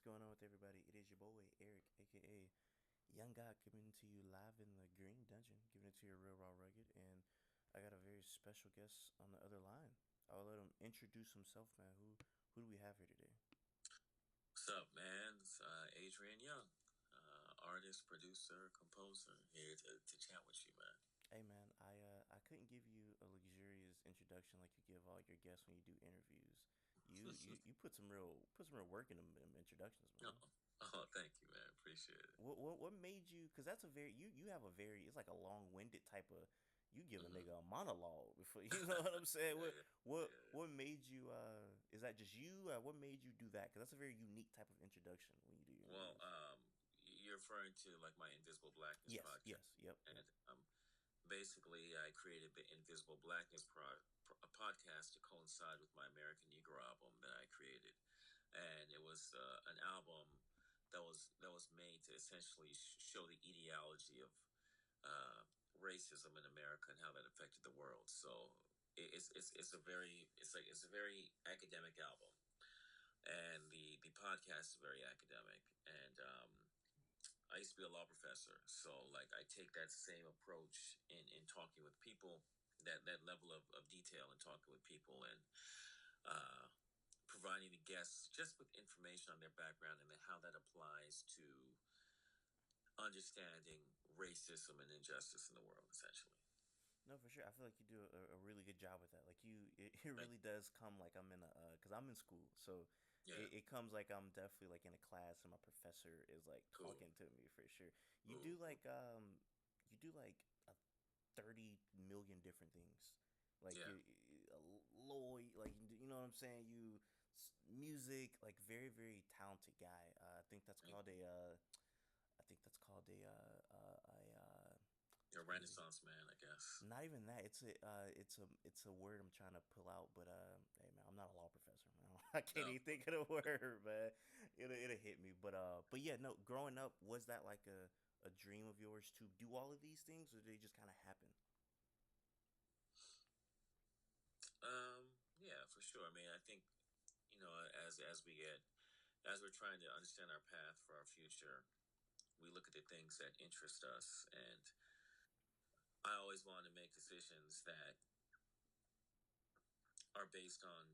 going on with everybody? It is your boy Eric, aka Young God, coming to you live in the Green Dungeon, giving it to you real raw rugged, and I got a very special guest on the other line. I'll let him introduce himself, man. Who do we have here today? What's up, man? It's Adrian Younge, artist, producer, composer, here to chat with you, man. Hey, man, I couldn't give you a luxurious introduction like you give all your guests when you do interviews. You put some real work in them introductions, man. Oh, oh, thank you, man. Appreciate it. What made you? Because that's a very you have a very it's like a long winded type of you give a Hmm. nigga a monologue before you know what I'm saying. Yeah, What yeah, what yeah. what made you? Is that just you? What made you do that? Because that's a very unique type of introduction when you do your Well, interviews. you're referring to like my Invisible Blackness Yes, podcast, yes, yep, yep. and basically I created the Invisible Blackness a podcast to coincide with my American Negro album that I created, and it was an album that was made to essentially show the etiology of uh, racism in America and how that affected the world. So it's a very academic album, and the podcast is very academic. And I used to be a law professor, so like I take that same approach in talking with people, that level of detail in talking with people, and uh, providing the guests just with information on their background and then how that applies to understanding racism and injustice in the world, essentially. No, for sure. I feel like you do a really good job with that. Like it Thank really does come like I'm in because I'm in school, so you. Yeah, it comes like I'm definitely like in a class and my professor is like cool, talking to me for sure. You do cool, cool. you do like 30 million different things. Like Yeah. you, a lawyer, like you know what I'm saying. Music, like very talented guy. I think that's Thank called you. I think that's called it's You're a crazy. Renaissance man, I guess. Not even that. It's a word I'm trying to pull out, but hey man, I'm not a law professor, man. I can't No. even think of the word, man. It'll hit me, but yeah, no. Growing up, was that like a dream of yours to do all of these things, or did they just kind of happen? Yeah, for sure. I mean, I think as we're trying to understand our path for our future, we look at the things that interest us, and I always want to make decisions that are based on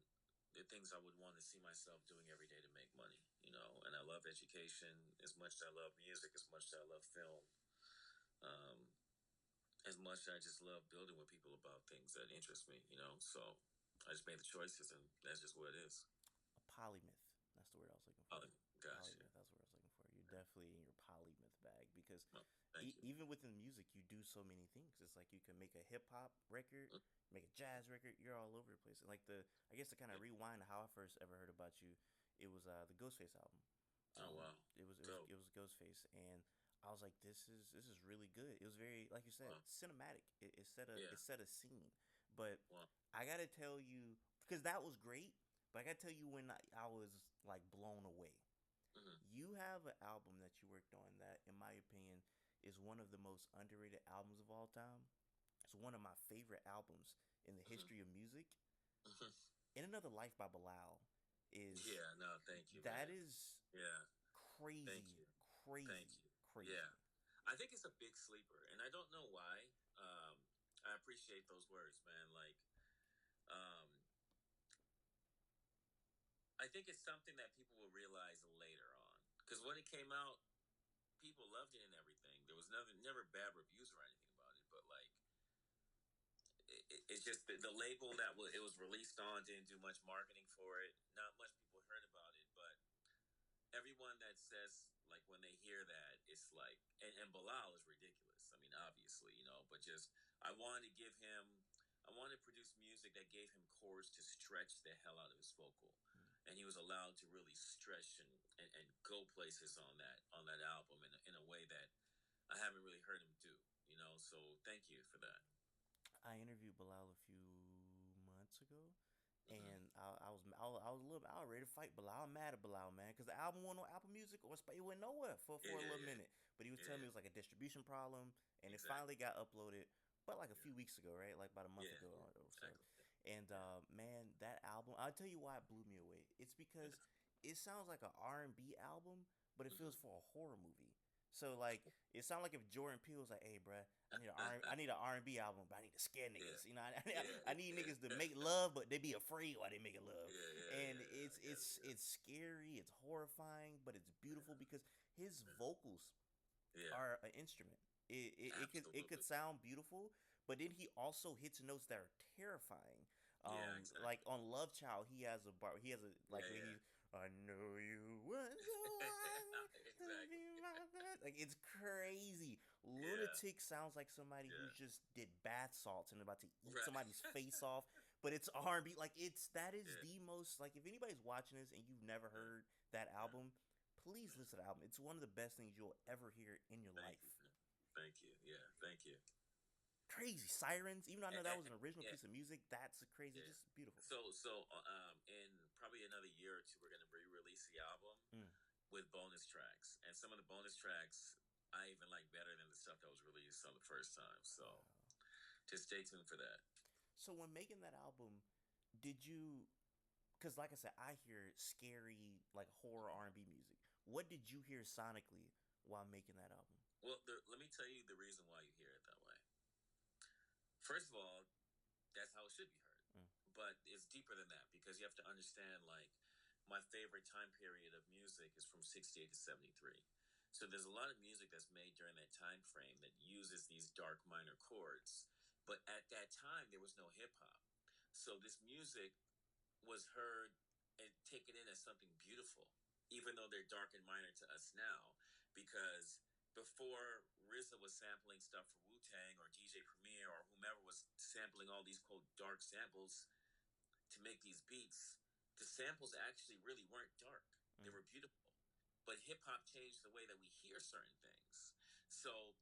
the things I would want to see myself doing every day to make money. And I love education as much as I love music, as much as I love film. Um, as much as I just love building with people about things that interest me. So I just made the choices, and that's just what it is. A polymath. That's the word I was looking for. Oh, gotcha. Polymath. That's what I was looking for. You're definitely in your polymath bag because Well, thank you. even within music, you do so many things. It's like you can make a hip hop record, Mm. make a jazz record. You're all over the place. And like I guess to kind of Yeah. rewind how I first ever heard about you, it was the Ghostface album. Oh, wow. Dope. It was Ghostface, and I was like, this is really good. It was very like you said, Wow. cinematic. Yeah. it set a scene, but Wow. I gotta tell you because that was great. But I gotta tell you when I was like blown away. Hmm. You have an album that you worked on that, in my opinion, is one of the most underrated albums of all time. It's one of my favorite albums in the Hmm. history of music. Hmm. In Another Life by Bilal is Yeah. No, thank you, that man. is Yeah. Thank crazy, you. Thank crazy, you. Yeah. crazy. I think it's a big sleeper, and I don't know why. I appreciate those words, man. Like, um, I think it's something that people will realize later on. Because when it came out, people loved it and everything. There was never bad reviews or anything about it, but like, it's just the label it was released on didn't do much marketing for it. Not much people heard about it, but everyone that says like when they hear that, it's like, and Bilal is ridiculous. I mean, obviously, but just I wanted to give him, I wanted to produce music that gave him chords to stretch the hell out of his vocal, Hmm. and he was allowed to really stretch and go places on that album in a way that I haven't really heard him do. So thank you for that. I interviewed Bilal a few months ago, Hmm. and I was a little bit, I was ready to fight Bilal. I'm mad at Bilal, man, because the album went on Apple Music or it went nowhere Yeah, for a yeah, little yeah, minute. But he was telling me yeah. it was like a distribution problem, and it finally Exactly. got uploaded, but like a Yeah, few weeks ago, right? Like about a month yeah, ago or so. exactly. And Yeah, man, that album, I'll tell you why it blew me away. It's yeah, because it sounds like an R&B album, but it feels for a horror movie. So like it sounds like if Jordan Peele was like, "Hey, bruh, I need an R&B album, but I need to scare Yeah, niggas. You know, yeah, I need niggas to make love, but they be afraid while they making love." yeah, yeah, And yeah. I get it. it's scary, it's horrifying, but it's beautiful because his vocals Yeah, yeah, are an instrument. It could absolutely. sound beautiful, but then he also hits notes that are terrifying. Yeah, Like exactly. on Love Child, he has a Yeah, like when yeah. he I know you was the one to Exactly. be my best. Like it's crazy. Yeah, Lunatic sounds like somebody who's yeah. just did bath salts and about to eat Right. somebody's face off. But it's R&B. Like it's that is Yeah, the most like if anybody's watching this and you've never yeah, heard that yeah, album, please yeah. listen to the album. It's one of the best things you'll ever hear in your Thank you, life. man. Thank you. Yeah, thank you. Crazy sirens. Even though I know that was an original Yeah, piece of music, that's crazy. yeah. Just beautiful. In probably another year or two, we're gonna re-release the album Mm. with bonus tracks, and some of the bonus tracks I even like better than the stuff that was released on the first time. So Wow. just stay tuned for that. So when making that album, did you? Because like I said, I hear scary like horror R&B music. What did you hear sonically while making that album? Well, let me tell you the reason why you hear it that way. First of all, that's how it should be heard. Mm. But it's deeper than that because you have to understand like my favorite time period of music is from 68 to 73. So there's a lot of music that's made during that time frame that uses these dark minor chords. But at that time there was no hip hop. So this music was heard and taken in as something beautiful, even though they're dark and minor to us now, because before RZA was sampling stuff for Wu Tang or DJ Premier or whomever was sampling all these quote dark samples to make these beats, the samples actually really weren't dark. They Mm. were beautiful. But hip hop changed the way that we hear certain things. So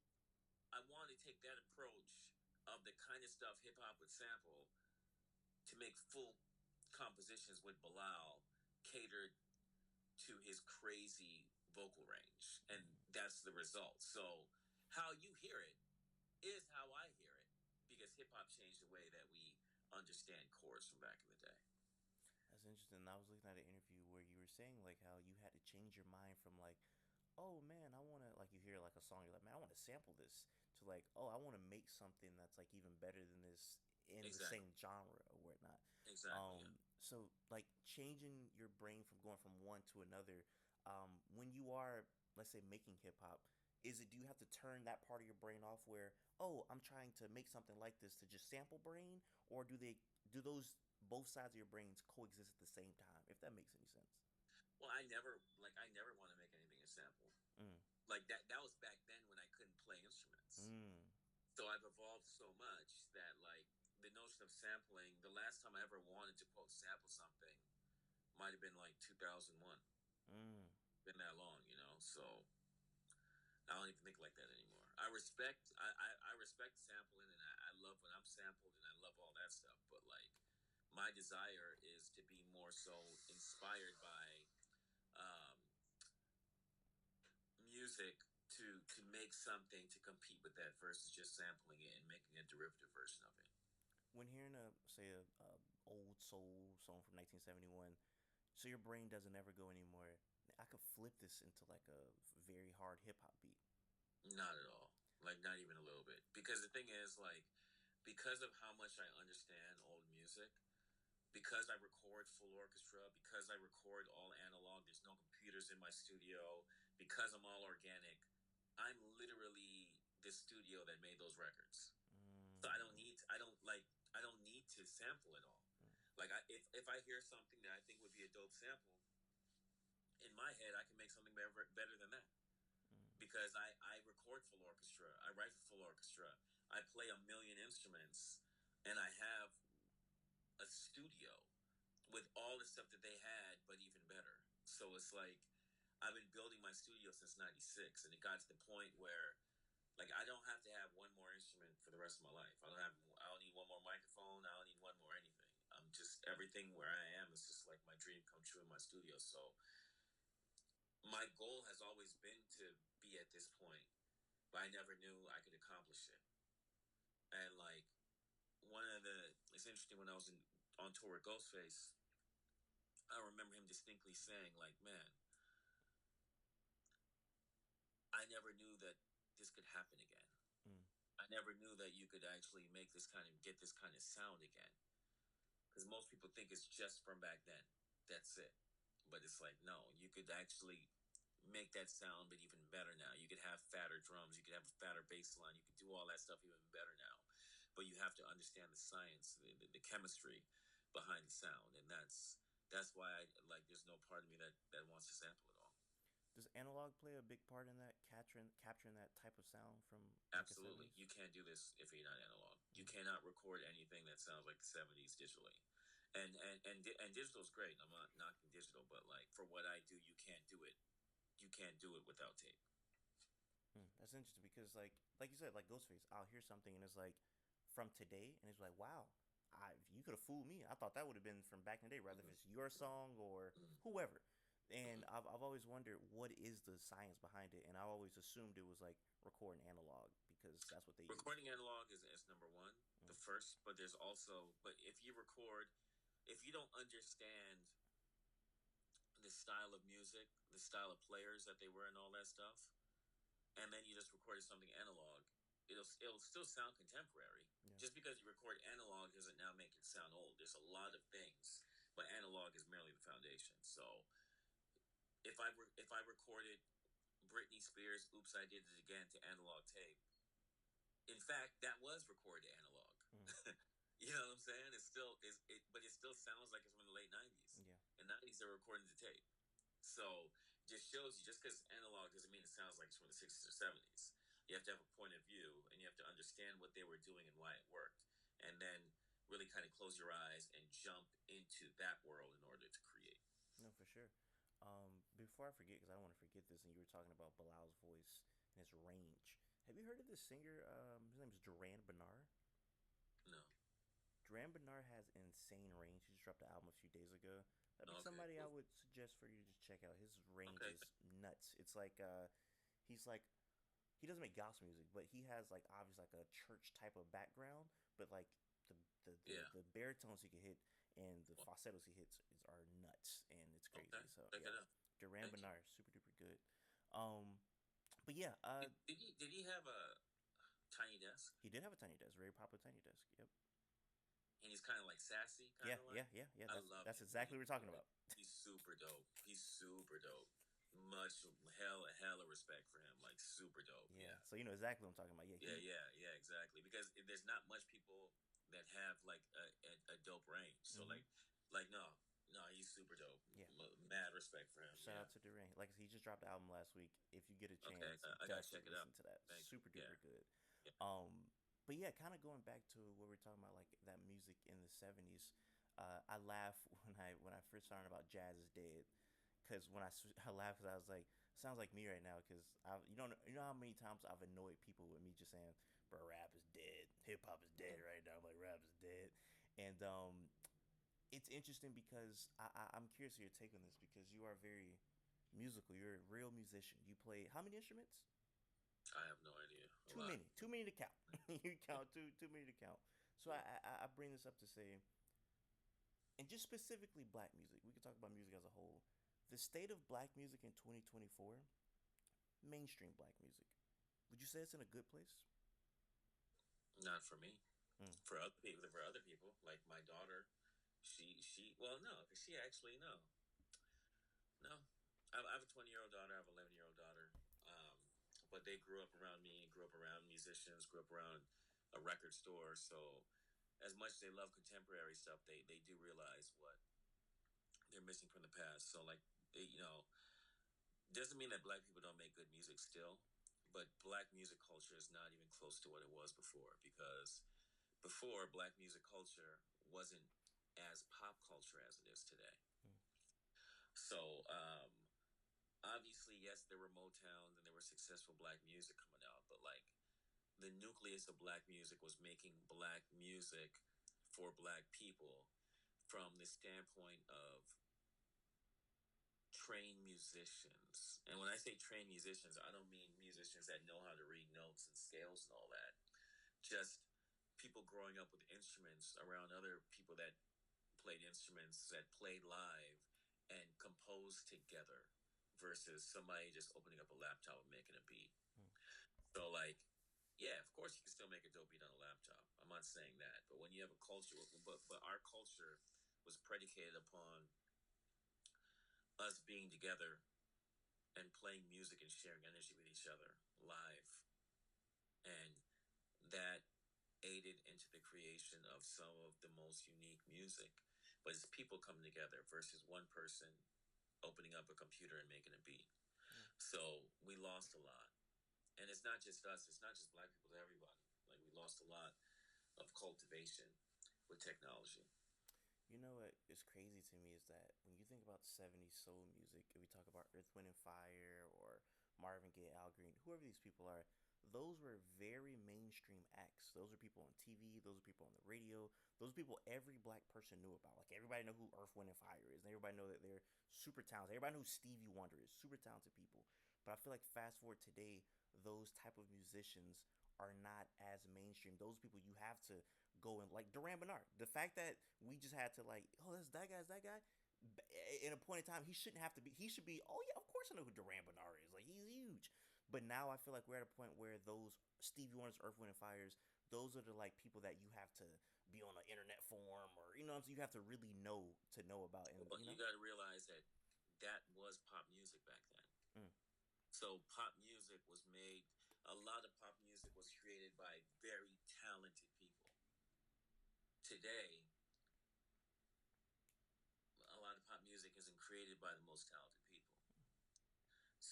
I wanted to take that approach of the kind of stuff hip hop would sample to make full compositions with Bilal catered to his crazy vocal range. And that's the result. So how you hear it is how I hear it because hip hop changed the way that we understand chords from back in the day. That's interesting. I was looking at an interview where you were saying like how you had to change your mind from like, oh man, I want to like you hear like a song, you're like, man, I want to sample this to like, oh, I want to make something that's like even better than this in the Exactly. same genre or whatnot. Exactly. Yeah. So like changing your brain from going from one to another. When you are, let's say, making hip hop, is it do you have to turn that part of your brain off where, oh, I'm trying to make something like this to just sample brain, or do those both sides of your brains coexist at the same time? If that makes any sense. Well, I never want to make anything a sample. Mm. Like that was back then when I couldn't play instruments. Mm. So I've evolved so much that like the notion of sampling, the last time I ever wanted to quote sample something might have been like 2001. Mm. Been that long, you know. So I don't even think like that anymore. I respect sampling and I love when I'm sampled and I love all that stuff. But like my desire is to be more so inspired by um, music to make something to compete with that versus just sampling it and making a derivative version of it. When hearing a say a old soul song from 1971, so your brain doesn't ever go anymore. I could flip this into like a very hard hip hop beat. Not at all. Like not even a little bit. Because the thing is like because of how much I understand old music, because I record full orchestra, because I record all analog, there's no computers in my studio, because I'm all organic, I'm literally the studio that made those records. So Mm. I don't need to sample it all. Like if I hear something that I think would be a dope sample, in my head I can make something better than that. Mm. Because I record full orchestra, I write for full orchestra, I play a million instruments, and I have a studio with all the stuff that they had, but even better. So it's like I've been building my studio since '96, and it got to the point where like I don't have to have one more instrument for the rest of my life. I don't need one more microphone. I don't need one more anything. I'm just everything where I am is just like my dream come true in my studio. So my goal has always been to be at this point, but I never knew I could accomplish it. And like it's interesting when I was on tour with Ghostface. I remember him distinctly saying, like, man, I never knew that this could happen again. Mm. I never knew that you could actually make this kind of get this kind of sound again. Because most people think it's just from back then. That's it. But it's like, no, you could actually make that sound, but even better now. You could have fatter drums, you could have a fatter bass line, you could do all that stuff even better now. But you have to understand the science, the chemistry behind the sound, and that's why I like. There's no part of me that wants to sample it all. Does analog play a big part in that capturing that type of sound from like the Absolutely, '70s? you can't do this if you're not analog. You Mm. cannot record anything that sounds like the '70s digitally. And digital is great. I'm not knocking digital, but like for what I do, you can't do it. You can't do it without tape. That's interesting because like you said, like Ghostface, I'll hear something and it's like from today, and it's like, wow, you could have fooled me. I thought that would have been from back in the day, rather if Mm-hmm. it's your song or Mm-hmm. whoever. And Mm-hmm. I've always wondered what is the science behind it, and I always assumed it was like recording analog because that's what they use. Recording analog is number one, the Mm. first. But there's also, but if you record, if you don't understand the style of music, the style of players that they were, and all that stuff, and then you just recorded something analog, it'll still sound contemporary. Yeah. Just because you record analog doesn't now make it sound old. There's a lot of things, but analog is merely the foundation. So if I recorded Britney Spears' "Oops, I Did It Again" to analog tape, in fact, that was recorded analog. Mm. You know what I'm saying? It still is, but it still sounds like it's from the late '90s. Yeah. In the '90s, they're recording the tape. So just shows you, just because analog doesn't mean it sounds like it's from the '60s or '70s. You have to have a point of view, and you have to understand what they were doing and why it worked, and then really kind of close your eyes and jump into that world in order to create. No, for sure. Before I forget, because I don't want to forget this, and you were talking about Bilal's voice and his range. Have you heard of this singer? His name is Duran Bernard. No. Duran Bernard has insane range. He just dropped an album a few days ago. That'd be Okay. somebody I Cool. would suggest for you to check out. His range Okay. is nuts. It's like he's like he doesn't make gospel music, but he has like obviously like a church type of background, but like the Yeah. the baritones he can hit and the Well, falsettos he hits are nuts and it's okay. crazy. So Check yeah, it out. Duran Thank you. Bernard, super duper good. Um, but yeah, Did he have a tiny desk? he did have a tiny desk, very popular tiny desk. Yep. And he's kind of like sassy, kind Yeah, of like. yeah, yeah, yeah. I That's love that's him, man. exactly what we're talking about. He's super dope. He's super dope. Much hella respect for him. Like super dope. Yeah. Yeah. So you know exactly what I'm talking about. Yeah, Yeah, he. yeah, yeah, exactly. Because there's not much people that have like a dope range. So Mm-hmm. like no, he's super dope. Yeah. Mad respect for him. Shout Yeah. out to Duran. Like he just dropped the album last week. If you get a Okay, chance, I gotta check definitely it out. listen to that. Thank Super you. Yeah, duper good. yeah. But yeah, kind of going back to what we're talking about, like that music in the '70s. I laugh when I first found out about Jazz is Dead, because I laugh because I was like, sounds like me right now. Because I you know how many times I've annoyed people with me just saying, bro, rap is dead, hip hop is dead right now. I'm like, rap is dead, and it's interesting because I'm curious of your take on this because you are very musical. You're a real musician. You play how many instruments? I have no idea. A Too lot. many. Too many to count. You count too many to count. So I bring this up to say, and just specifically black music. We could talk about music as a whole. The state of black music in 2024, mainstream black music. Would you say it's in a good place? Not for me. Mm. For other people, like my daughter, she well no, because she actually no. I have a 20-year-old daughter. I have an 11-year-old daughter. But they grew up around me, grew up around musicians, grew up around a record store. So as much as they love contemporary stuff, they do realize what they're missing from the past. So like doesn't mean that black people don't make good music still, but black music culture is not even close to what it was before because before black music culture wasn't as pop culture as it is today. Mm. So obviously, yes, there were Motowns and there were successful black music coming out, but like the nucleus of black music was making black music for black people from the standpoint of trained musicians. And when I say trained musicians, I don't mean musicians that know how to read notes and scales and all that. Just people growing up with instruments around other people that played instruments, that played live, and compose together versus somebody just opening up a laptop and making a beat. Mm. So like, yeah, of course you can still make a dope beat on a laptop. I'm not saying that, but when you have a culture, but our culture was predicated upon us being together and playing music and sharing energy with each other live, and that aided into the creation of some of the most unique music. But it's people coming together versus one person opening up a computer and making a beat. Yeah. So we lost a lot. And it's not just us, it's not just black people, it's everybody. Like we lost a lot of cultivation with technology. You know what is crazy to me is that when you think about 70s soul music, if we talk about Earth, Wind, and Fire or Marvin Gaye, Al Green, whoever these people are, those were very mainstream acts. Those are people on TV, those are people on the radio, those are people every black person knew about. Like everybody know who Earth, Wind, and Fire is, and everybody know that they're super talented. Everybody knows who Stevie Wonder is, super talented people. But I feel like fast forward today, those type of musicians are not as mainstream. Those people you have to go and like Duran Bernard. The fact that we just had to like, oh, that's that guy's that guy. In a point in time, he shouldn't have to be. He should be. Oh yeah, of course I know who Duran Bernard is. Like he's huge. But now I feel like we're at a point where those Stevie Wonder's, Earth, Wind, and Fires, those are the like people that you have to be on an internet forum or you know what I'm saying. You have to really know to know about, and But you you know. got to realize that that was pop music back then. Mm, So pop music was made, a lot of pop music was created by very talented people. Today, a lot of pop music isn't created by the most talented people.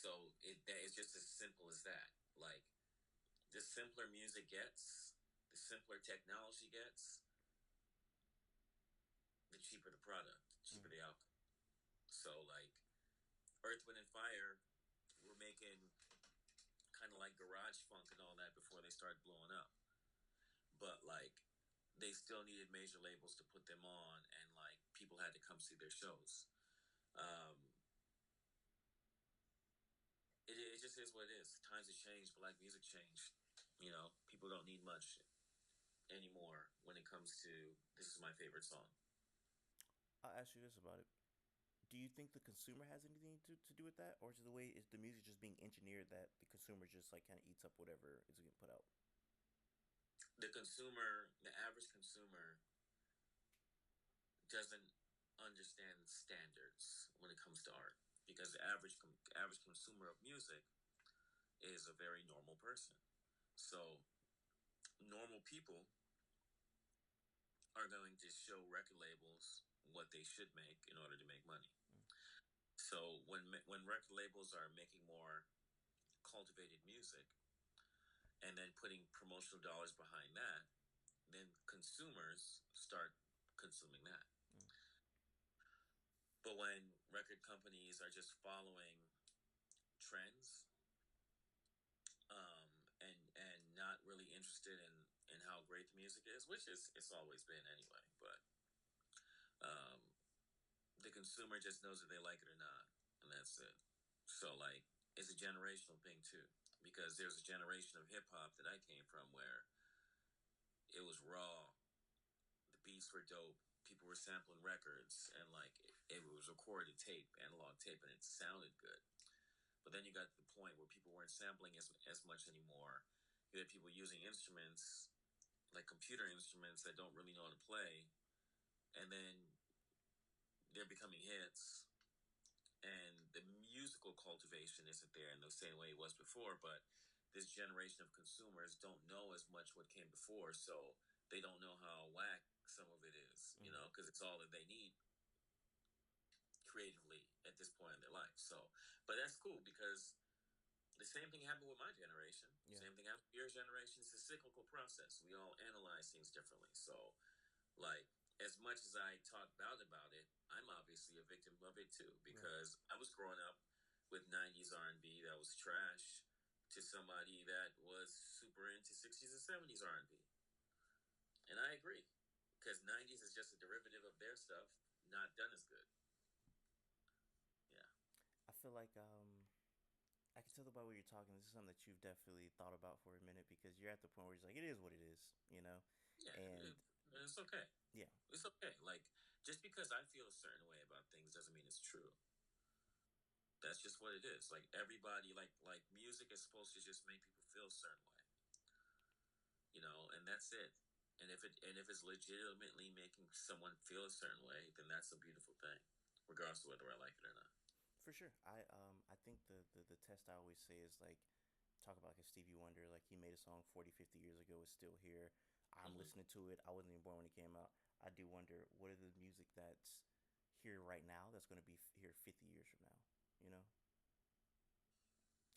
So it's just as simple as that. Like, the simpler music gets, the simpler technology gets, the cheaper the product, the cheaper mm, the outcome. So, like, Earth, Wind, and Fire were making kind of like garage funk and all that before they started blowing up. But, like, they still needed major labels to put them on, and, like, people had to come see their shows. Um, it just is what it is. Times have changed, black music changed. You know, people don't need much anymore when it comes to this is my favorite song. I'll ask you this about it. Do you think the consumer has anything to do with that, or is it the way is the music just being engineered that the consumer just like kind of eats up whatever is getting put out? The consumer, the average consumer, doesn't understand standards when it comes to art because the average consumer of music is a very normal person. So normal people are going to show record labels what they should make in order to make money. Mm, So when record labels are making more cultivated music and then putting promotional dollars behind that, then consumers start consuming that. mm, But when record companies are just following trends, and not really interested in how great the music is, which is it's always been anyway, but the consumer just knows if they like it or not, and that's it. So like it's a generational thing too, because there's a generation of hip hop that I came from where it was raw, the beats were dope, people were sampling records, and like it was recorded tape, analog tape, and it sounded good. But then you got to the point where people weren't sampling as much anymore. You had people using instruments like computer instruments that don't really know how to play, and then they're becoming hits, and the musical cultivation isn't there in the same way it was before. But this generation of consumers don't know as much what came before, so they don't know how whack some of it is, you mm. know, because it's all that they need creatively at this point in their life. So, but that's cool because the same thing happened with my generation. Yeah. Same thing happened with your generation. It's a cyclical process. We all analyze things differently. So, like, as much as I talk about it, I'm obviously a victim of it too Right. because I was growing up with '90s R&B that was trash to somebody that was super into '60s and '70s R&B, and I agree because '90s is just a derivative of their stuff, not done as good. Yeah. I feel like I can tell by what you're talking. This is something that you've definitely thought about for a minute because you're at the point where it's like it is what it is, you know, Yeah, and it's okay. yeah, It's okay. Like just because I feel a certain way about things doesn't mean it's true. That's just what it is. Like everybody, like music is supposed to just make people feel a certain way, and that's it. And if it's legitimately making someone feel a certain way, then that's a beautiful thing, regardless of whether I like it or not. For sure. I think the test I always say is like talk about like a Stevie Wonder, like he made a song 40, 50 years ago, it's still here. I'm Hmm. listening to it. I wasn't even born when it came out. I do wonder what are the music that's here right now that's going to be here 50 years from now, you know?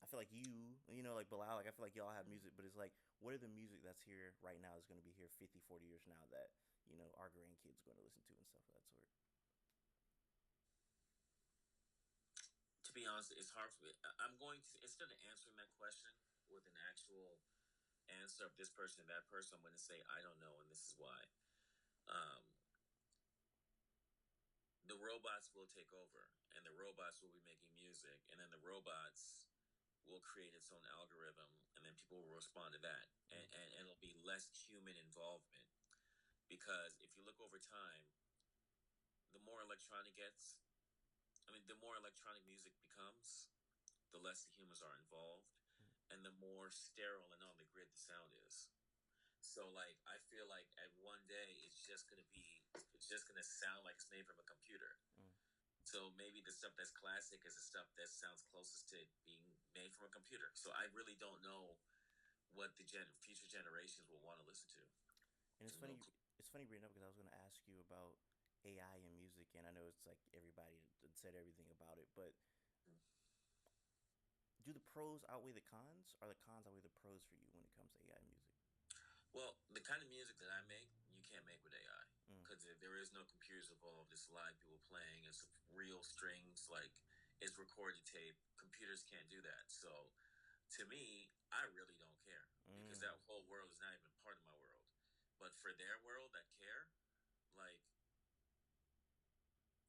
I feel like like Bilal, like I feel like y'all have music, but it's like what are the music that's here right now is going to be here 50, 40 years from now that, our grandkids are going to listen to and stuff of that sort. To be honest, it's hard for me. I'm going to, instead of answering that question with an actual answer of this person and that person, I'm going to say I don't know, and this is why. Um, the robots will take over, and the robots will be making music, and then the robots will create its own algorithm, and then people will respond to that, and it'll be less human involvement. Because if you look over time, the more electronic gets, the more electronic music becomes, the less the humans are involved, Mm, and the more sterile and on the grid the sound is. So like I feel like at one day it's just gonna sound like it's made from a computer. mm. So maybe the stuff that's classic is the stuff that sounds closest to being made from a computer. So I really don't know what the future generations will want to listen to. And No clue. it's funny bringing up because I was going to ask you about AI and music, and I know it's like everybody said everything about it, but do the pros outweigh the cons, or the cons outweigh the pros for you when it comes to AI music? Well, the kind of music that I make, you can't make with AI Mm, because there is no computers involved. It's live people playing. It's real strings. Like it's recorded tape. Computers can't do that. So to me, I really don't care because mm, that whole world is not even part of my world. But for their world that care, like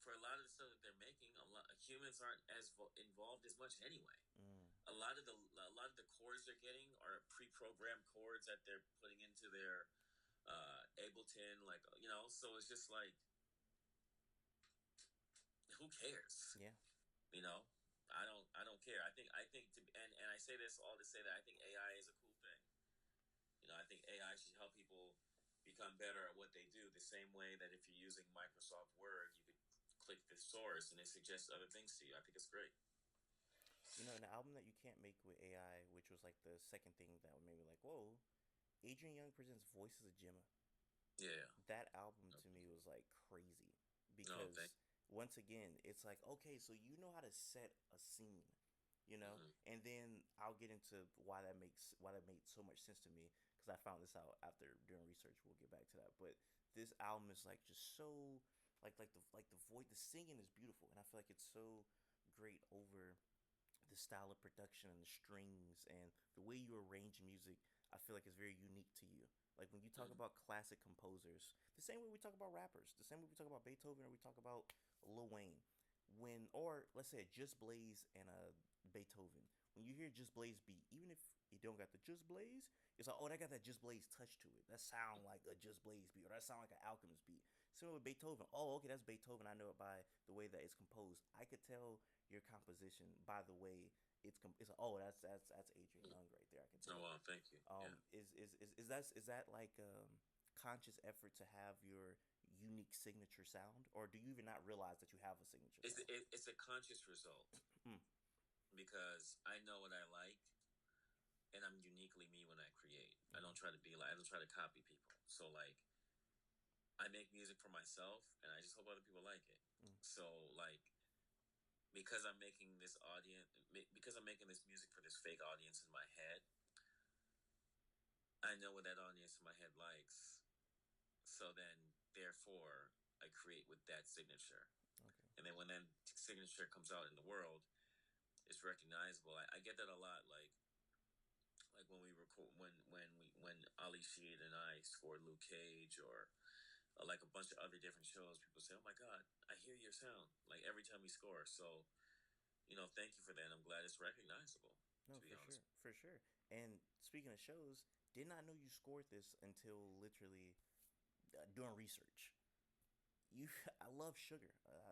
for a lot of the stuff that they're making, a lot humans aren't as involved as much anyway. mm, A lot of the chords they're getting are pre-programmed chords that they're putting into their Ableton, like so it's just like who cares? yeah. You know, I don't care. I think and I say this all to say that I think AI is a cool thing. I think AI should help people become better at what they do. The same way that if you're using Microsoft Word, you could click the source and it suggests other things to you. I think it's great. An album that you can't make with AI, which was like the second thing that made me like, whoa, Adrian Younge presents Voices of Gemma. Yeah. That album to me was like crazy No, thank. because once again, it's like, okay, so you know how to set a scene, Mm-hmm. and then I'll get into why that made so much sense to me because I found this out after doing research. We'll get back to that, but this album is like just so like the voice, the singing is beautiful, and I feel like it's so great over the style of production and the strings and the way you arrange music. I feel like it's very unique to you. Like when you talk Mm-hmm. about classic composers, the same way we talk about rappers, the same way we talk about Beethoven or we talk about Lil Wayne, or let's say a Just Blaze and a Beethoven. When you hear Just Blaze beat, even if you don't got the Just Blaze, it's like, oh, that got that Just Blaze touch to it. That sound like a Just Blaze beat, or that sound like an Alchemist beat. Similar with Beethoven. Oh, okay, that's Beethoven. I know it by the way that it's composed. I could tell your composition by the way it's like, oh, that's Adrian Younge right there. I can Oh tell. well, thank you. Yeah. Is that like conscious effort to have your unique signature sound, or do you even not realize that you have a signature It's sound? it, it's a conscious result Mm, because I know what I like and I'm uniquely me when I create. I mm, don't try to be like I don't try to copy people. So like I make music for myself and I just hope other people like it. mm, So like because I'm making this audience because I'm making this music for this fake audience in my head, I know what that audience in my head likes. So then therefore I create with that signature. okay. And then when that signature comes out in the world, it's recognizable. I get that a lot. Like when we record when Ali Sheed and I scored Luke Cage or like a bunch of other different shows, people say, "Oh my God, I hear your sound!" Like every time we score. So thank you for that. I'm glad it's recognizable. No, To be for honest. sure, for sure. And speaking of shows, did not know you scored this until literally doing research. you I love Sugar.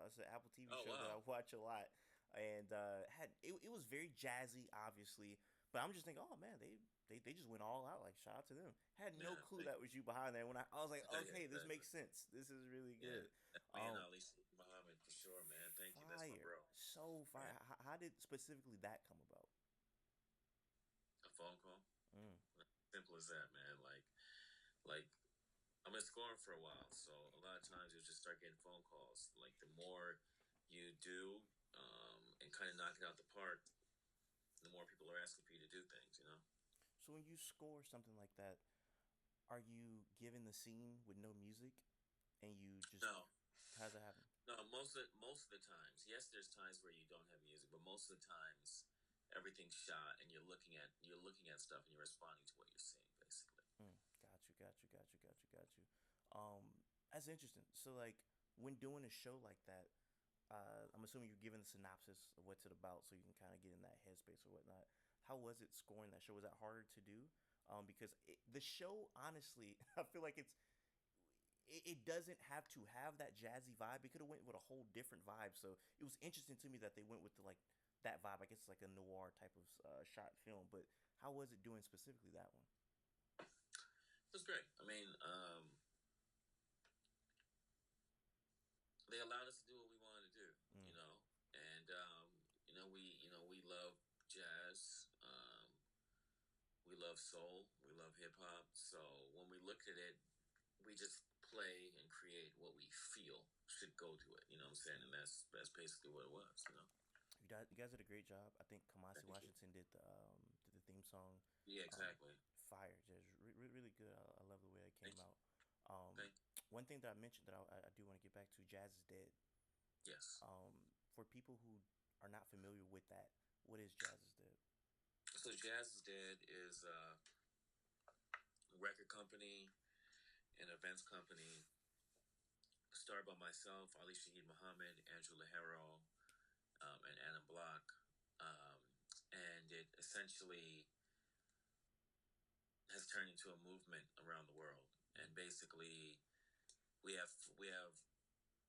It's an Apple TV Oh show that I wow. watch a lot, and had it was very jazzy, obviously. But I'm just thinking, oh man, they just went all out. Like shout out to them. Had no Yeah, clue thank that was you behind there. When I was like, you. Yeah, okay, this exactly. makes sense. This is really Yeah, good. that's me and Um, Ali Muhammad for sure, man. Thank you. That's my Fire, bro. so Yeah, fire. How did specifically that come about? a phone call. Mm. Simple as that, man. Like I've been scoring for a while, so a lot of times you just start getting phone calls. Like the more you do, and kind of knock it out the park, the more people are asking for you to do things. You know. So when you score something like that, are you given the scene with no music, and you just No, how's that happen? no. Most of the times, yes, there's times where you don't have music, but most of the times, everything's shot, and you're looking at stuff, and you're responding to what you're seeing, basically. Got you, got you, got you, got you, got you. That's interesting. So like when doing a show like that, I'm assuming you're given the synopsis of what's it about, so you can kind of get in that headspace or whatnot. How was it scoring that show? Was that harder to do? Because the show, honestly, I feel like it doesn't have to have that jazzy vibe. It could have went with a whole different vibe. So it was interesting to me that they went with the like that vibe. I guess it's like a noir type of shot film. But how was it doing specifically that one? It was great. I mean, they allowed us to do what we wanted to do, you Mm. know, and we love jazz, we love soul, we love hip hop. So when we look at it, we just play and create what we feel should go to it. You know what I'm saying? And that's basically what it was. You know. You guys did a great job. I think Kamasi Thank you. Washington did the theme song. Yeah, Um, exactly. Fire, just really good. I love the way it came Thank you. out. Um, Thank One thing that I mentioned that I do want to get back to, Jazz is Dead. you. Yes. For people who are not familiar with that, what is Jazz is Dead? So Jazz is Dead is a record company, an events company started by myself, Ali Shaheed Muhammad, Andrew Lahero, and Adam Block. And it essentially has turned into a movement around the world. Mm. And basically, we have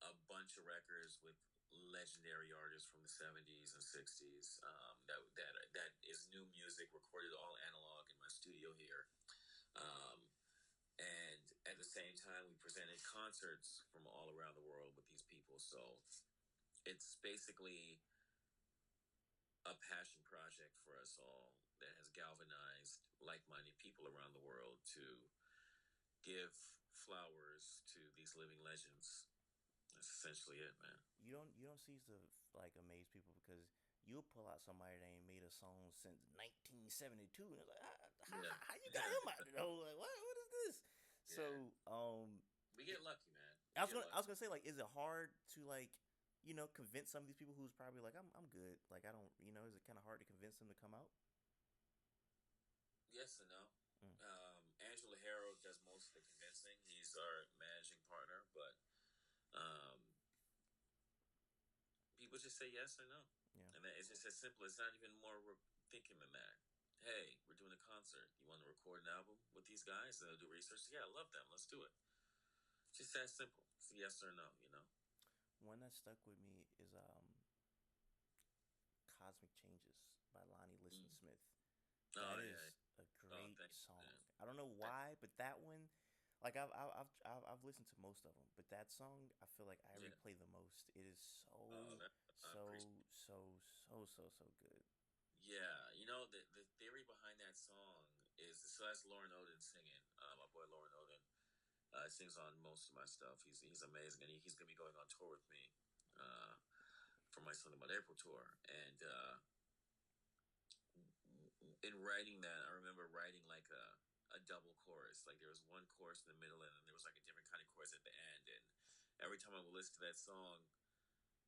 a bunch of records with legendary artists from the 70s and 60s, that is new music recorded all analog in my studio here. Um, and at the same time, we presented concerts from all around the world with these people. So it's basically a passion project for us all that has galvanized like-minded people around the world to give flowers to these living legends. That's essentially it, man. You don't cease to like amaze people because you'll pull out somebody that ain't made a song since 1972, and it's like, Yeah, how you got him out there? Like, what is this? yeah. So, We it, get lucky, man. We get I lucky. was gonna say, like, is it hard to like, convince some of these people who's probably like, I'm good, like I don't, is it kind of hard to convince them to come out? Yes and no. Mm. Angela Harrow does most of the convincing. He's our managing partner, but people just say yes or no, Yeah. and it's just as simple. It's not even more thinking than that. Hey, we're doing a concert. You want to record an album with these guys? And they'll do research. Yeah, I love them. Let's do it. Just that simple. It's yes or no. You know. One that stuck with me is Cosmic Changes by Lonnie Liston Mm. Smith. That Oh yeah. is a Oh, great thank you, song. man. I don't know why, but that one, like I've listened to most of them, but that song I feel like I Yeah. replay the most. It is Oh, so that, I appreciate. so good. Yeah, you know the theory behind that song is so that's Lauren Oden singing. My boy Lauren Oden sings on most of my stuff. He's amazing, and he's gonna be going on tour with me uh, for my Something About April tour. And in writing that, I remember writing like a double chorus. Like there was one chorus in the middle, and then there was like a different kind of chorus at the end. And every time I would listen to that song,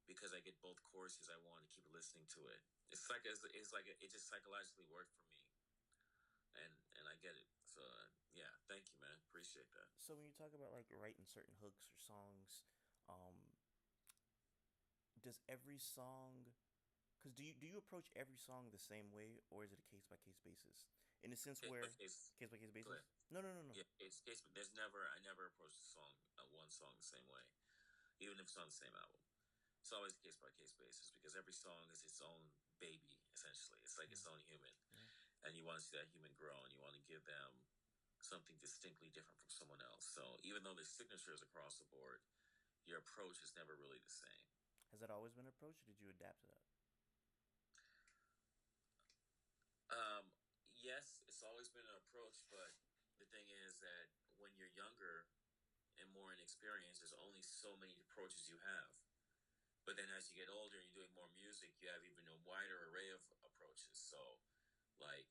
because I get both choruses, I want to keep listening to it. It just psychologically worked for me, and I get it. So yeah, thank you, man. Appreciate that. So when you talk about like writing certain hooks or songs, um, does every song because do you approach every song the same way, or is it a case by case basis? In the sense Case by where case, case by case go ahead. basis? No. Yeah, case. There's I never approach the song one song the same way. even if it's on the same album. It's always case by case basis because every song is its own baby. Essentially, it's like its own human, and you want to see that human grow, and you want to give them something distinctly different from someone else. So even though there's signatures across the board, your approach is never really the same. Has that always been an approach, or did you adapt to that? Yes, it's always been an approach, but the thing is that when you're younger and more inexperienced, there's only so many approaches you have. But then as you get older and you're doing more music, you have even a wider array of approaches. So, like,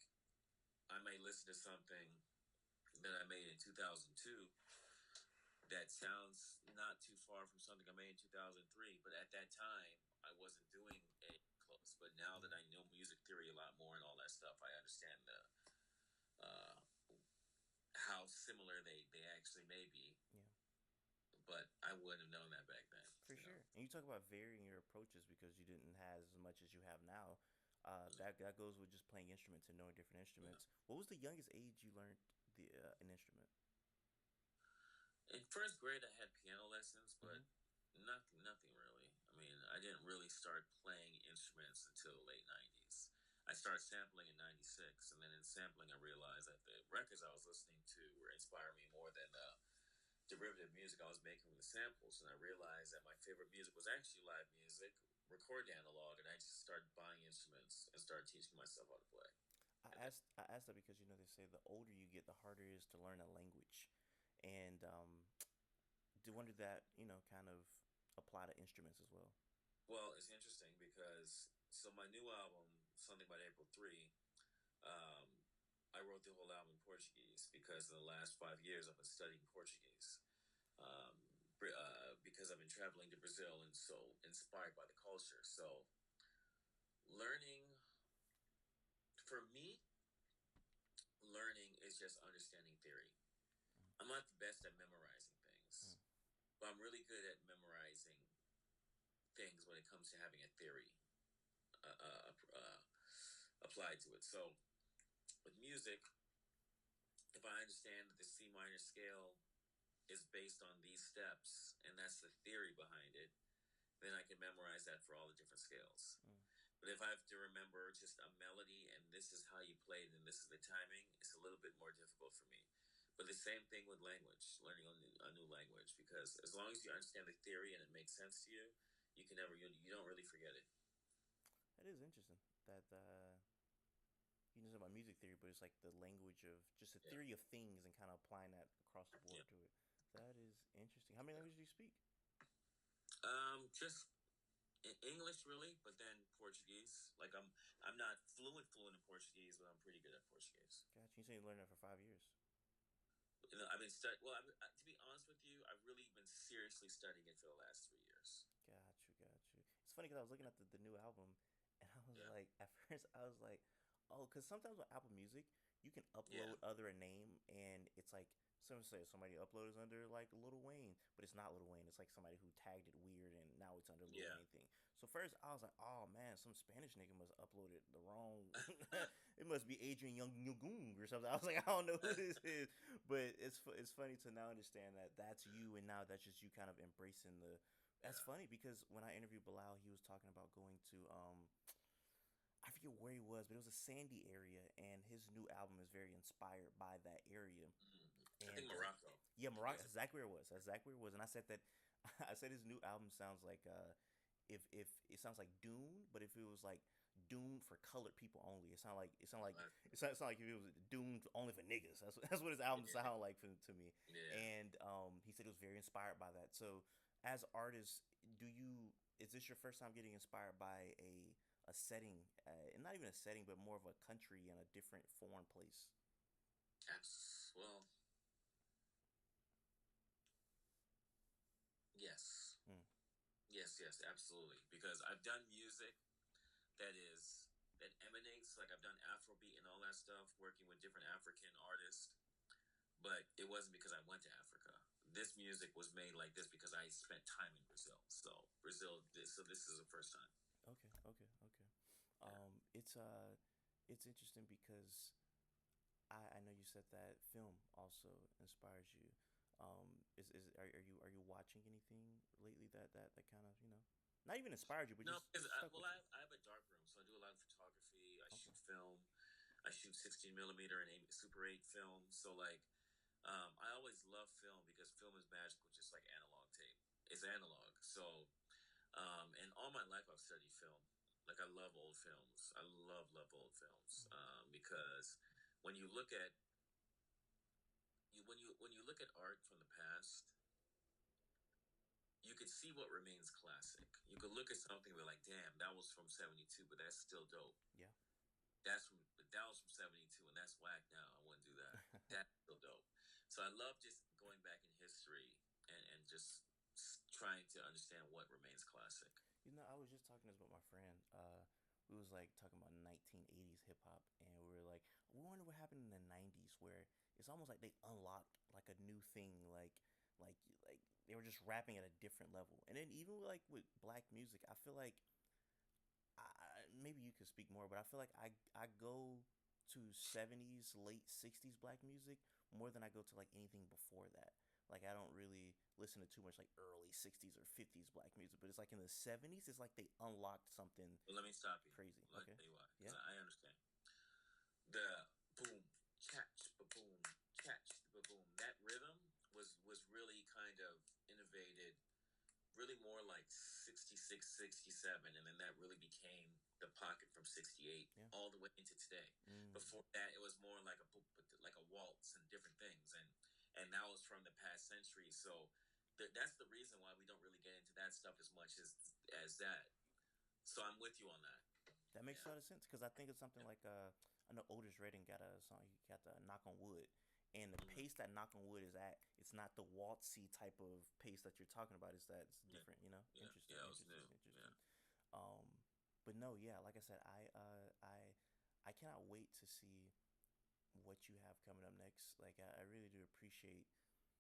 I may listen to something that I made in 2002 that sounds not too far from something I made in 2003, but at that time, I wasn't doing it close. But now that I know music theory a lot more and all that stuff, I understand uh, how similar they actually may be. Yeah. But I wouldn't have known that back then. For sure. And you talk about varying your approaches because you didn't have as much as you have now. That goes with just playing instruments and knowing different instruments. What was the youngest age you learned an instrument? In first grade, I had piano lessons, but Mm-hmm. nothing really. I mean, I didn't really start playing instruments until the late '90s. I started sampling in '96, and then in sampling, I realized that the records I was listening to were inspiring me more than the derivative music I was making from the samples. And I realized that my favorite music was actually live music, record analog, and I just started buying instruments and started teaching myself how to play. I asked that because they say the older you get, the harder it is to learn a language, and do wonder that kind of apply to instruments as well. Well, it's interesting because so my new album, Something About April 3, I wrote the whole album in Portuguese because in the last 5 years I've been studying Portuguese. Um, because I've been traveling to Brazil and so inspired by the culture. So learning, for me, learning is just understanding theory. I'm not the best at memorizing things, but I'm really good at memorizing things when it comes to having a theory applied to it. So with music, if I understand that the C minor scale is based on these steps and that's the theory behind it, then I can memorize that for all the different scales. But if I have to remember just a melody and this is how you play it and this is the timing, it's a little bit more difficult for me. But the same thing with language, learning a new language, because as long as you understand the theory and it makes sense to you, you don't really forget it. That is interesting. That you know about music theory, but it's like the language of just the theory of things and kind of applying that across the board to it. That is interesting. How many languages do you speak? Just English really, but then Portuguese. Like I'm not fluent in Portuguese, but I'm pretty good at Portuguese. Gotcha. You say you learned that for 5 years. I've been studying. Well, to be honest with you, I've really been seriously studying it for the last 3 years. Got you. It's funny because I was looking at the new album, and I was like, at first I was like, oh, because sometimes with Apple Music, you can upload under a name, and it's like somebody uploads under like Lil Wayne, but it's not Lil Wayne. It's like somebody who tagged it weird, and now it's under Lil Wayne thing. So first I was like, oh man, some Spanish nigga must uploaded the wrong. It must be Adrian Younge or something. I was like, I don't know who this is, but it's funny to now understand that that's you, and now that's just you kind of embracing the. That's funny because when I interviewed Bilal, he was talking about going to I forget where he was, but it was a sandy area, and his new album is very inspired by that area. I think Morocco. Yeah, Morocco. That's exactly where it was. That's exactly where it was. And I said that I said his new album sounds like if it sounds like Dune, but if it was like Dune for colored people only. It sounds like if it was Dune only for niggas. That's what his album sounded like to me. Yeah. And he said it was very inspired by that. So as artists, is this your first time getting inspired by a setting, and not even a setting, but more of a country and a different foreign place? Well, yes. Yes, absolutely. Because I've done music that emanates, like I've done Afrobeat and all that stuff, working with different African artists, but it wasn't because I went to Africa. This music was made like this because I spent time in Brazil. So this is the first time. Okay. It's interesting because I know you said that film also inspires you. Is are you watching anything lately that kind of not even inspired you, but No, because just stuck well, with you? I have a dark room, so I do a lot of photography. I Okay. shoot film. I shoot 16 millimeter and 8, Super 8 film. So like, I always love film because film is magical, just like analog tape. It's analog. So, and all my life I've studied film. Like I love old films. I love old films because when you look at when you look at art from the past, you can see what remains classic. You could look at something and be like, "Damn, that was from '72, but that's still dope." Yeah. That was from '72, and that's whack now. I wouldn't do that. That's still dope. So I love just going back in history and just trying to understand what remains classic. I was just talking this with my friend. We was like talking about 1980s hip hop, and we were like, we wonder what happened in the 90s, where it's almost like they unlocked like a new thing, like like they were just rapping at a different level. And then even like with black music, I feel like maybe you could speak more, but I feel like I go to 70s, late 60s black music more than I go to like anything before that. Like I don't really listen to too much like early 60s or 50s black music, but it's like in the 70s it's like they unlocked something But let me stop you. crazy. Let me Okay. tell you why, because Yeah. I understand the boom, catch, boom, catch, boom. That rhythm was really kind of innovated really more like 66, 67, and then that really became the pocket from 68 Yeah. all the way into today. Mm. Before that it was more like a waltz and different things, and that was from the past century. So that's the reason why we don't really get into that stuff as much as that. So I'm with you on that. That makes a Yeah, lot of sense because I think it's something yeah. like I know Otis Redding got a song. He got the Knock on Wood, and the Mm-hmm. pace that Knock on Wood is at, it's not the waltzy type of pace that you're talking about. It's that it's Yeah, different. yeah, Interesting, yeah, it was interesting, new. Yeah. interesting. But no, yeah, like I said, I cannot wait to see what you have coming up next. Like I really do appreciate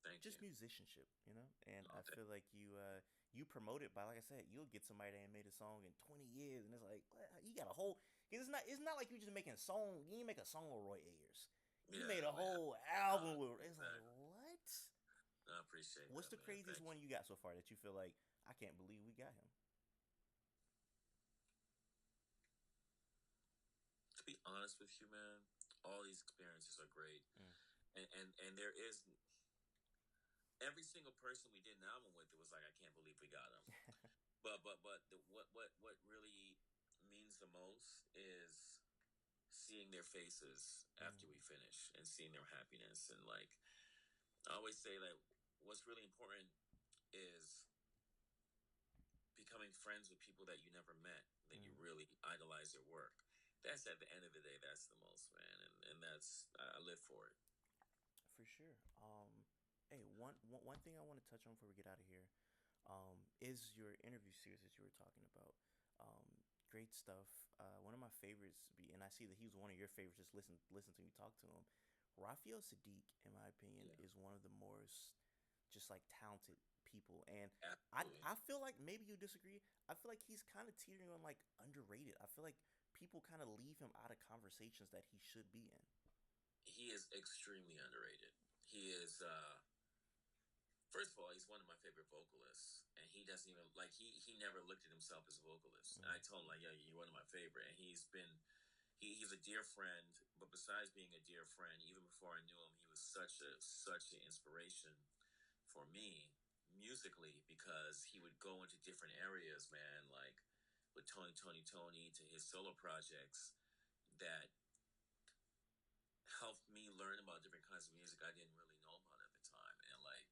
Thank you. just musicianship, and Oh, I feel like you promote it by, like I said, you'll get somebody that ain't made a song in 20 years, and it's like what? You got a whole. Cause it's not like you just making a song. You ain't make a song with Roy Ayers. You made yeah, a man. whole album with. It's like Exactly. what? I appreciate What's that, the man. craziest Thank one you. you got so far that you feel like I can't believe we got him? To be honest with you, man, all these experiences are great, Mm. and there is every single person we did an album with. It was like I can't believe we got them. But what really means the most is seeing their faces after Mm. we finish and seeing their happiness. And like I always say, that what's really important is becoming friends with people that you never met, that you Mm. really idolize their work. That's at the end of the day, that's the most, man, and that's I live for it. For sure. Hey, one thing I want to touch on before we get out of here, is your interview series that you were talking about. Great stuff. One of my favorites, and I see that he was one of your favorites. Just listen to me talk to him. Raphael Sadiq, in my opinion, Yeah, is one of the most just like talented people, and absolutely. I feel like maybe you disagree. I feel like he's kind of teetering on like underrated. I feel like people kind of leave him out of conversations that he should be in. He is extremely underrated. He is first of all, he's one of my favorite vocalists, and he doesn't even like he never looked at himself as a vocalist. And Mm. I told him like, yeah, you're one of my favorite, and he's a dear friend. But besides being a dear friend, even before I knew him, he was such an inspiration for me musically, because he would go into different areas, man, like with Tony to his solo projects that helped me learn about different kinds of music I didn't really know about at the time. And like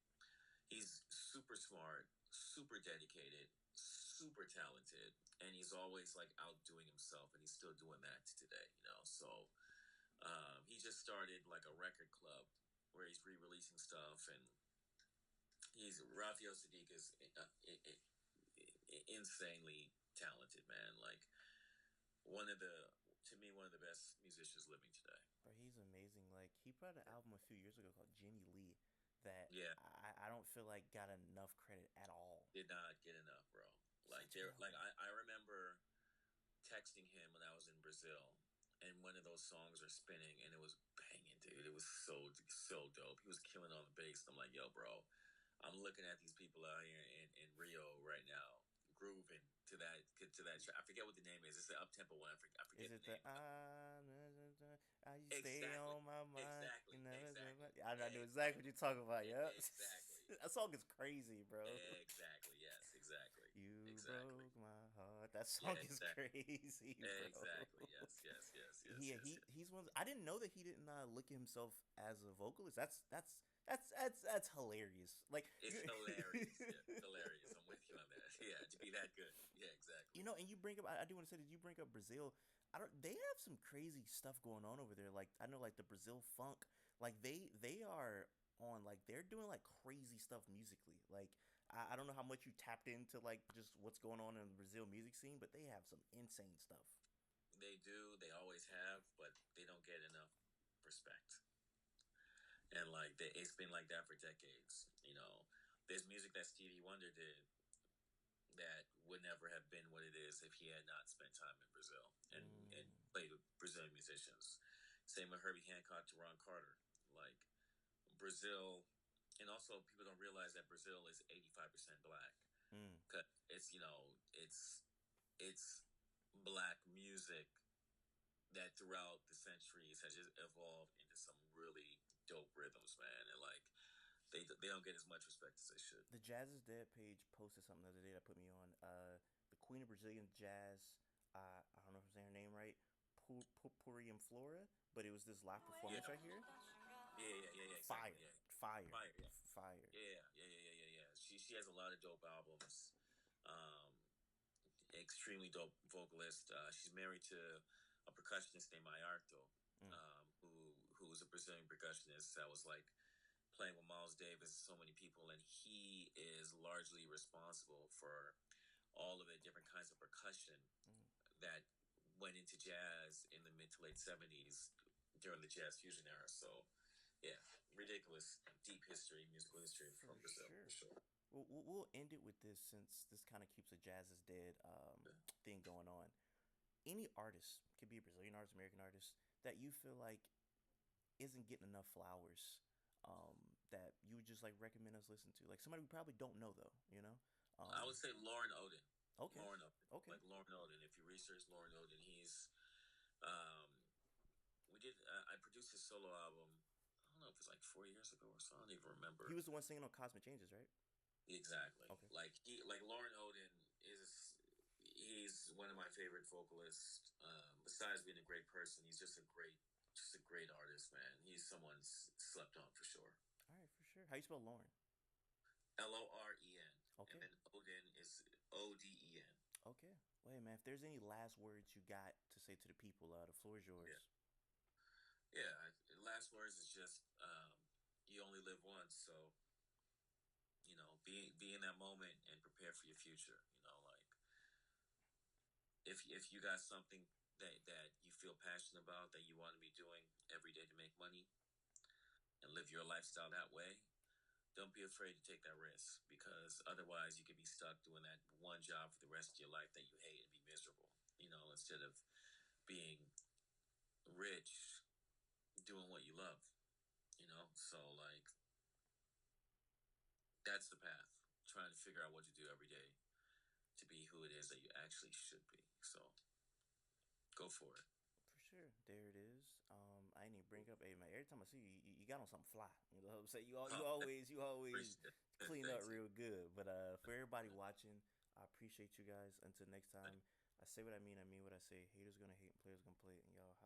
he's super smart, super dedicated, super talented, and he's always like outdoing himself, and he's still doing that today, you know. So he just started like a record club where he's re-releasing stuff, and he's Raphael Sadiq is insanely talented, man. Like one of the to me one of the best musicians living today. Bro, he's amazing. Like he put out an album a few years ago called Jenny Lee that Yeah, I don't feel like got enough credit at all. did not get enough, bro. Like Such a good album. I remember texting him when I was in Brazil, and one of those songs are spinning, and it was banging, dude. It was so dope. He was killing on the bass. I'm like, yo, bro, I'm looking at these people out here in Rio right now, grooving to that. I forget what the name is. It's the up tempo one. I Is forget the it the name. you stay Exactly, on my mind? You exactly, never, exactly, I know exactly what you're talking about. Yeah, exactly, that song is crazy, bro. exactly. Yes, exactly, You exactly. broke my heart. That Yeah, song is exactly, crazy, bro. exactly. Yes, yes, yes, yes, yes, yes. He's one. I didn't know that he didn't look at himself as a vocalist. That's hilarious. Like It's hilarious. Yeah, it's hilarious. I'm with you on that. Yeah, to be that good. Yeah, exactly. and you bring up. I do want to say that you bring up Brazil. I don't. They have some crazy stuff going on over there. Like I know, like the Brazil funk. Like they are on. Like they're doing like crazy stuff musically. Like I don't know how much you tapped into like just what's going on in the Brazil music scene, but they have some insane stuff. They do. They always have, but they don't get enough respect. And like it's been like that for decades. There's music that Stevie Wonder did that would never have been what it is if he had not spent time in Brazil and Mm, played with Brazilian musicians. Same with Herbie Hancock to Ron Carter. Like Brazil, and also people don't realize that Brazil is 85% black. mm, Cause it's black music that throughout the centuries has just evolved into some really dope rhythms, man. And like they don't get as much respect as they should. the Jazz is Dead page posted something the other day that put me on. The Queen of Brazilian Jazz. I don't know if I'm saying her name right. Purium Flora, but it was this live Yeah, performance right here. yeah, exactly. Fire, Yeah, fire, fire. Yeah, fire. yeah. She has a lot of dope albums. Um, Extremely dope vocalist. She's married to a percussionist named Ayarto, Mm, who was a Brazilian percussionist that was like playing with Miles Davis and so many people, and he is largely responsible for all of the different kinds of percussion mm. that went into jazz in the mid to late '70s during the jazz fusion era. So, yeah, ridiculous deep history, musical history For from Brazil for sure. sure. We'll end it with this since this kind of keeps a Jazz is Dead Yeah. thing going on. Any artist, could be a Brazilian artist, American artist, that you feel like isn't getting enough flowers, that you would just like recommend us listen to, like somebody we probably don't know though, you know. I would Um, say Lauren Oden. okay, Lauren Oden, okay. like Lauren Oden. If you research Lauren Oden, um, we did. I produced his solo album. I don't know if it was like 4 years ago or so. I don't even He remember was the one singing on Cosmic Changes, right? exactly. Okay. Like Lauren Oden is. He's one of my favorite vocalists. Besides being a great person, he's just a great artist, man. He's someone slept on for sure. All right, for sure. How you spell Lauren? Loren, and Okay. then Oden is Oden. Okay. Wait, man. If there's any last words you got to say to the people, the floor is Yeah, yours. yeah. Last words is just you only live once, so be in that moment and prepare for your future. Like if you got something that you feel passionate about that you want to be doing every day to make money and live your lifestyle that way, don't be afraid to take that risk because otherwise you could be stuck doing that one job for the rest of your life that you hate and be miserable. Instead of being rich doing what you love. So like that's the path. Trying to figure out what to do every day to be who it is that you actually should be. So go for it. For sure. There it is. I didn't even bring up. Hey man, every time I see you, you got on something fly. You know what I'm saying? Oh, You always appreciate it. clean up Thanks. real good. But for everybody watching, I appreciate you guys. Until next time, I say what I mean what I say. Haters gonna hate, and players gonna play, and y'all